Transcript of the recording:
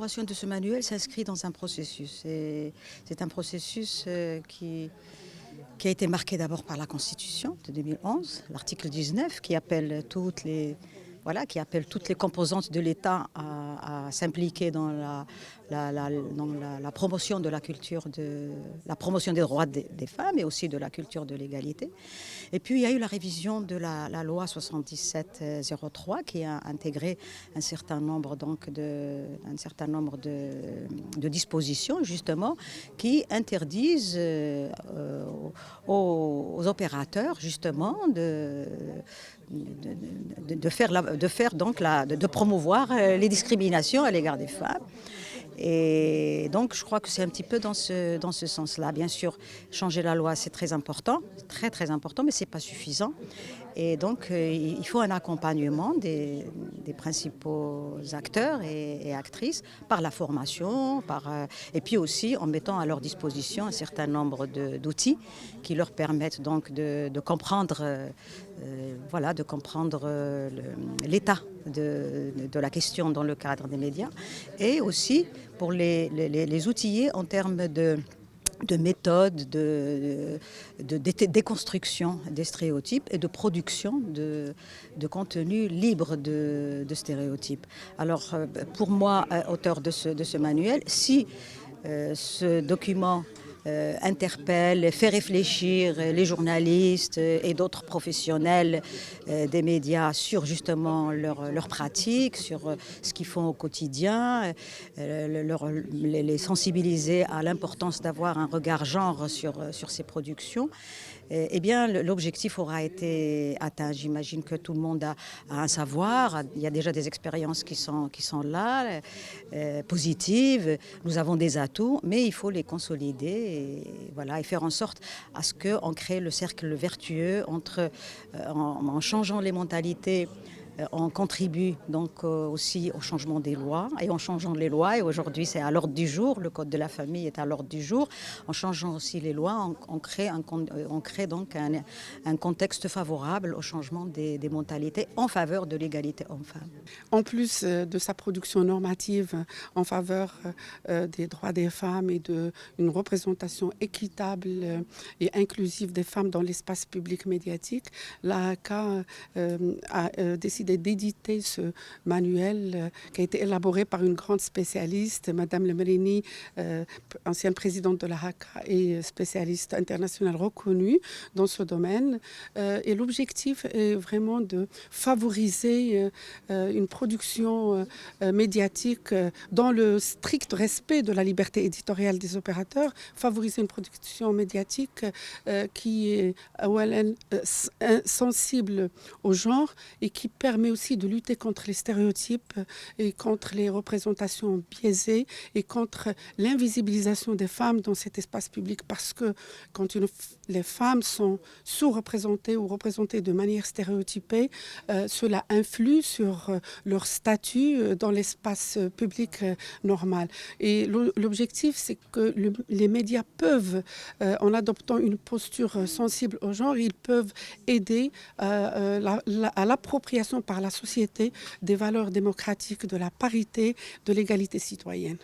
l'élaboration de ce manuel s'inscrit dans un processus. C'est un processus qui a été marqué d'abord par la Constitution de 2011, l'article 19, qui appelle toutes les composantes de l'État à s'impliquer dans la promotion de la culture, la promotion des droits des femmes et aussi de la culture de l'égalité. Et puis il y a eu la révision de la loi 7703 qui a intégré un certain nombre de dispositions justement qui interdisent aux opérateurs justement de promouvoir les discriminations à l'égard des femmes. Et donc, je crois que c'est un petit peu dans ce sens-là. Bien sûr, changer la loi, c'est très important, très très important, mais ce n'est pas suffisant. Et donc, il faut un accompagnement des principaux acteurs et actrices par la formation, et puis aussi en mettant à leur disposition un certain nombre d'outils qui leur permettent donc de comprendre, l'état de la question dans le cadre des médias, et aussi pour les outiller en termes de méthodes, de déconstruction des stéréotypes et de production de contenu libre de stéréotypes. Alors, pour moi, auteur de ce manuel, si ce document interpelle, fait réfléchir les journalistes et d'autres professionnels des médias sur justement leurs pratiques, sur ce qu'ils font au quotidien, les sensibiliser à l'importance d'avoir un regard genre sur ces productions. Eh bien, l'objectif aura été atteint. J'imagine que tout le monde a un savoir. Il y a déjà des expériences qui sont là, positives. Nous avons des atouts, mais il faut les consolider et faire en sorte à ce qu'on crée le cercle vertueux en changeant les mentalités. On contribue donc aussi au changement des lois, et en changeant les lois, et aujourd'hui c'est à l'ordre du jour, le code de la famille est à l'ordre du jour, en changeant aussi les lois, on crée donc un contexte favorable au changement des mentalités en faveur de l'égalité homme-femme. En plus de sa production normative en faveur des droits des femmes et d'une représentation équitable et inclusive des femmes dans l'espace public médiatique, l'AAK a décidé d'éditer ce manuel qui a été élaboré par une grande spécialiste, Madame Lemerini, ancienne présidente de l'AAK et spécialiste internationale reconnue dans ce domaine. Et l'objectif est vraiment de favoriser une production médiatique dans le strict respect de la liberté éditoriale des opérateurs, favoriser une production médiatique qui est sensible au genre et qui permet aussi de lutter contre les stéréotypes et contre les représentations biaisées et contre l'invisibilisation des femmes dans cet espace public, parce que quand les femmes sont sous-représentées ou représentées de manière stéréotypée, cela influe sur leur statut dans l'espace public normal. Et l'objectif, c'est que les médias peuvent, en adoptant une posture sensible au genre, ils peuvent aider à l'appropriation par la société des valeurs démocratiques, de la parité, de l'égalité citoyenne.